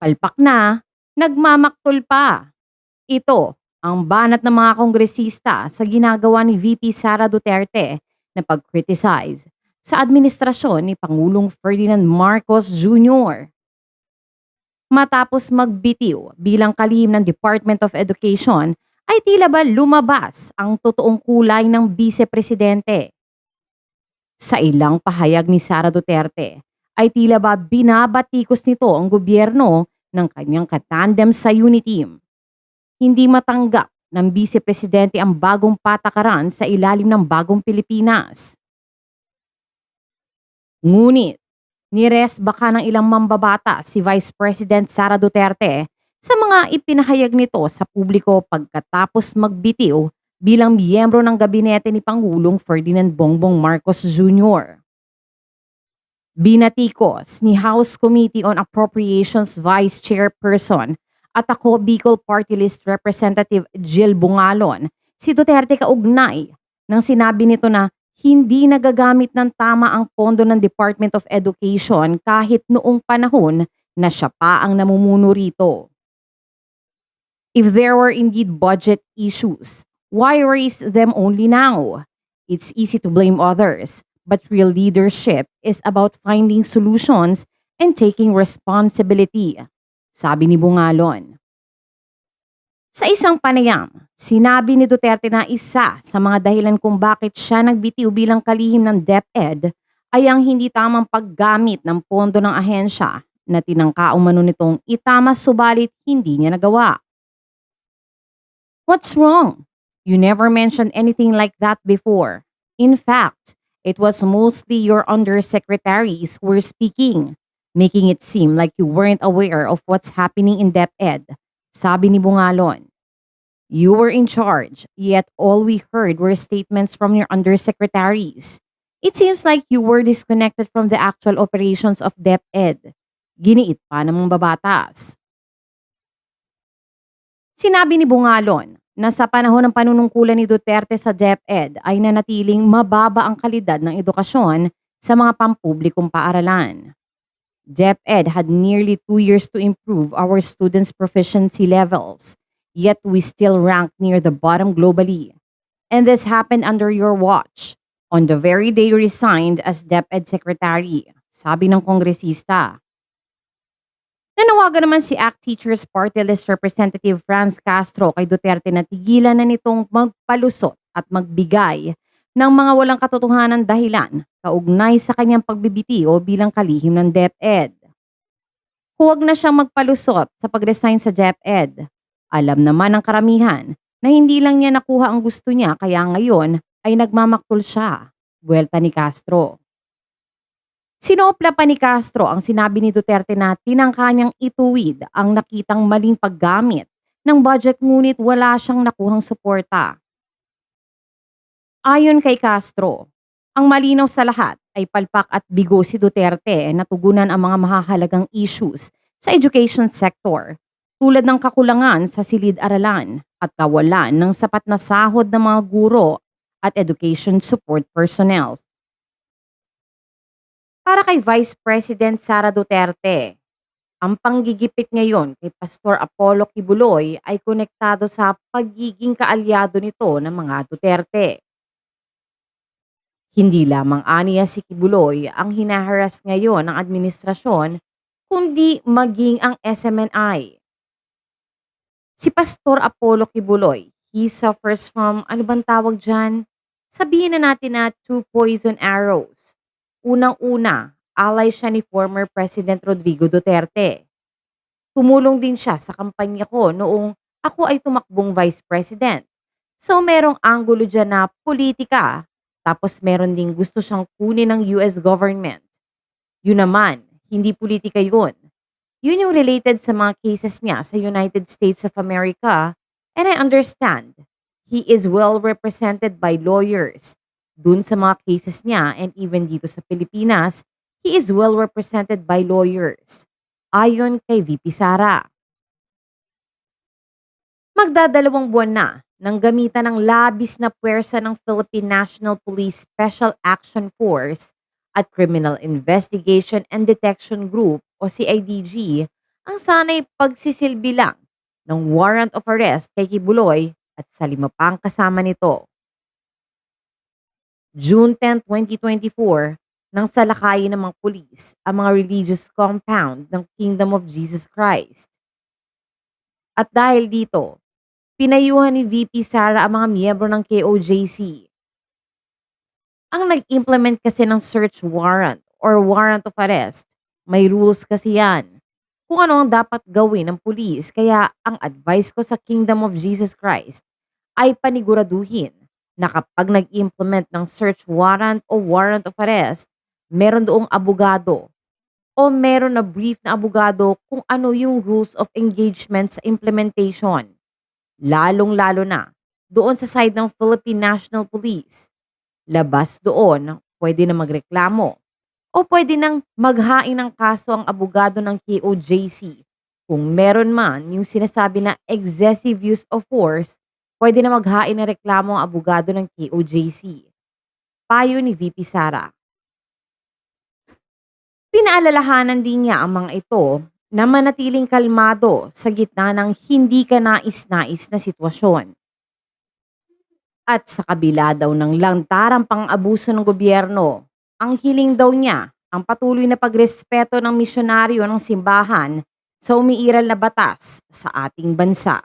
Palpak na, nagmamaktol pa. Ito ang banat ng mga kongresista sa ginagawa ni VP Sara Duterte na pag-criticize sa administrasyon ni Pangulong Ferdinand Marcos Jr. Matapos magbitiw bilang kalihim ng Department of Education, ay tila ba lumabas ang totoong kulay ng vice-presidente. Sa ilang pahayag ni Sara Duterte, ay tila ba binabatikos nito ang gobyerno ng kanyang katandem sa Uniteam. Hindi matanggap ng vice-presidente ang bagong patakaran sa ilalim ng bagong Pilipinas. Ngunit, nires baka ng ilang mambabata si Vice President Sara Duterte sa mga ipinahayag nito sa publiko pagkatapos magbitiw bilang miyembro ng gabinete ni Pangulong Ferdinand Bongbong Marcos Jr. Binatikos ni House Committee on Appropriations Vice Chairperson at ako Bicol Party List Representative Jill Bungalon si Duterte kaugnay nang sinabi nito na hindi nagagamit ng tama ang pondo ng Department of Education kahit noong panahon na siya pa ang namumuno rito. If there were indeed budget issues, why raise them only now? It's easy to blame others, but real leadership is about finding solutions and taking responsibility, sabi ni Bungalon. Sa isang panayam, sinabi ni Duterte na isa sa mga dahilan kung bakit siya nagbitiw bilang kalihim ng DepEd ay ang hindi tamang paggamit ng pondo ng ahensya na tinangka umano nitong itama subalit hindi niya nagawa. What's wrong? You never mentioned anything like that before. In fact, it was mostly your undersecretaries who were speaking, making it seem like you weren't aware of what's happening in DepEd, sabi ni Bungalon. You were in charge, yet all we heard were statements from your undersecretaries. It seems like you were disconnected from the actual operations of DepEd. Giniit pa ng mga babatas. Sinabi ni Bungalon na sa panahon ng panunungkulan ni Duterte sa DepEd ay nanatiling mababa ang kalidad ng edukasyon sa mga pampublikong paaralan. DepEd had nearly 2 years to improve our students' proficiency levels, yet we still rank near the bottom globally. And this happened under your watch, on the very day you resigned as DepEd Secretary, sabi ng kongresista. Nanawagan naman si ACT Teachers Party List Representative Franz Castro kay Duterte na tigilan na nitong magpalusot at magbigay ng mga walang katotohanan dahilan kaugnay sa kanyang pagbibitiyo bilang kalihim ng DepEd. Huwag na siyang magpalusot sa pag-resign sa DepEd. Alam naman ng karamihan na hindi lang niya nakuha ang gusto niya kaya ngayon ay nagmamaktol siya, buwelta ni Castro. Sinopla pa ni Castro ang sinabi ni Duterte na tinangka niyang ituwid ang nakitang maling paggamit ng budget ngunit wala siyang nakuhang suporta. Ayon kay Castro, ang malinaw sa lahat ay palpak at bigo si Duterte na tugunan ang mga mahahalagang issues sa education sector tulad ng kakulangan sa silid-aralan at kawalan ng sapat na sahod ng mga guro at education support personnel. Para kay Vice President Sara Duterte, ang panggigipit ngayon kay Pastor Apollo Kibuloy ay konektado sa pagiging kaalyado nito ng mga Duterte. Hindi lamang aniya si Kibuloy ang hinaharas ngayon ng administrasyon, kundi maging ang SMNI. Si Pastor Apollo Kibuloy, he suffers from, ano bang tawag dyan? Sabihin na natin na 2 poison arrows. Unang-una, alay siya ni former President Rodrigo Duterte. Tumulong din siya sa kampanya ko noong ako ay tumakbong Vice President. So merong anggulo dyan na politika, tapos meron ding gusto siyang kunin ng US government. Yun naman, hindi politika yun. Yun yung related sa mga cases niya sa United States of America, and I understand. He is well represented by lawyers. Dun sa mga cases niya and even dito sa Pilipinas, he is well represented by lawyers. Ayon kay VP Sara. Magdadalawang buwan na nang gamitan ng labis na puwersa ng Philippine National Police Special Action Force at Criminal Investigation and Detection Group o CIDG ang sanay pagsisilbi lang ng warrant of arrest kay Kibuloy at sa 5 pang kasama nito. June 10, 2024, nang salakayin ng mga pulis ang mga religious compound ng Kingdom of Jesus Christ. At dahil dito, pinayuhan ni VP Sara ang mga miyembro ng KOJC. Ang nag-implement kasi ng search warrant or warrant of arrest, may rules kasi yan. Kung ano ang dapat gawin ng pulis, kaya ang advice ko sa Kingdom of Jesus Christ ay paniguraduhin na kapag nag-implement ng search warrant o warrant of arrest, meron doong abogado o meron na brief na abogado kung ano yung rules of engagement sa implementation. Lalong-lalo na doon sa side ng Philippine National Police. Labas doon, pwede na magreklamo o pwede nang maghain ng kaso ang abogado ng KOJC. Kung meron man yung sinasabi na excessive use of force, pwede na maghain ng reklamo ang abogado ng KOJC. Payo ni VP Sara. Pinaalalahanan din niya ang mga ito na manatiling kalmado sa gitna ng hindi ka nais-nais na sitwasyon. At sa kabila daw ng lantarang pang-abuso ng gobyerno, ang hiling daw niya ang patuloy na pagrespeto ng misyonaryo ng simbahan sa umiiral na batas sa ating bansa.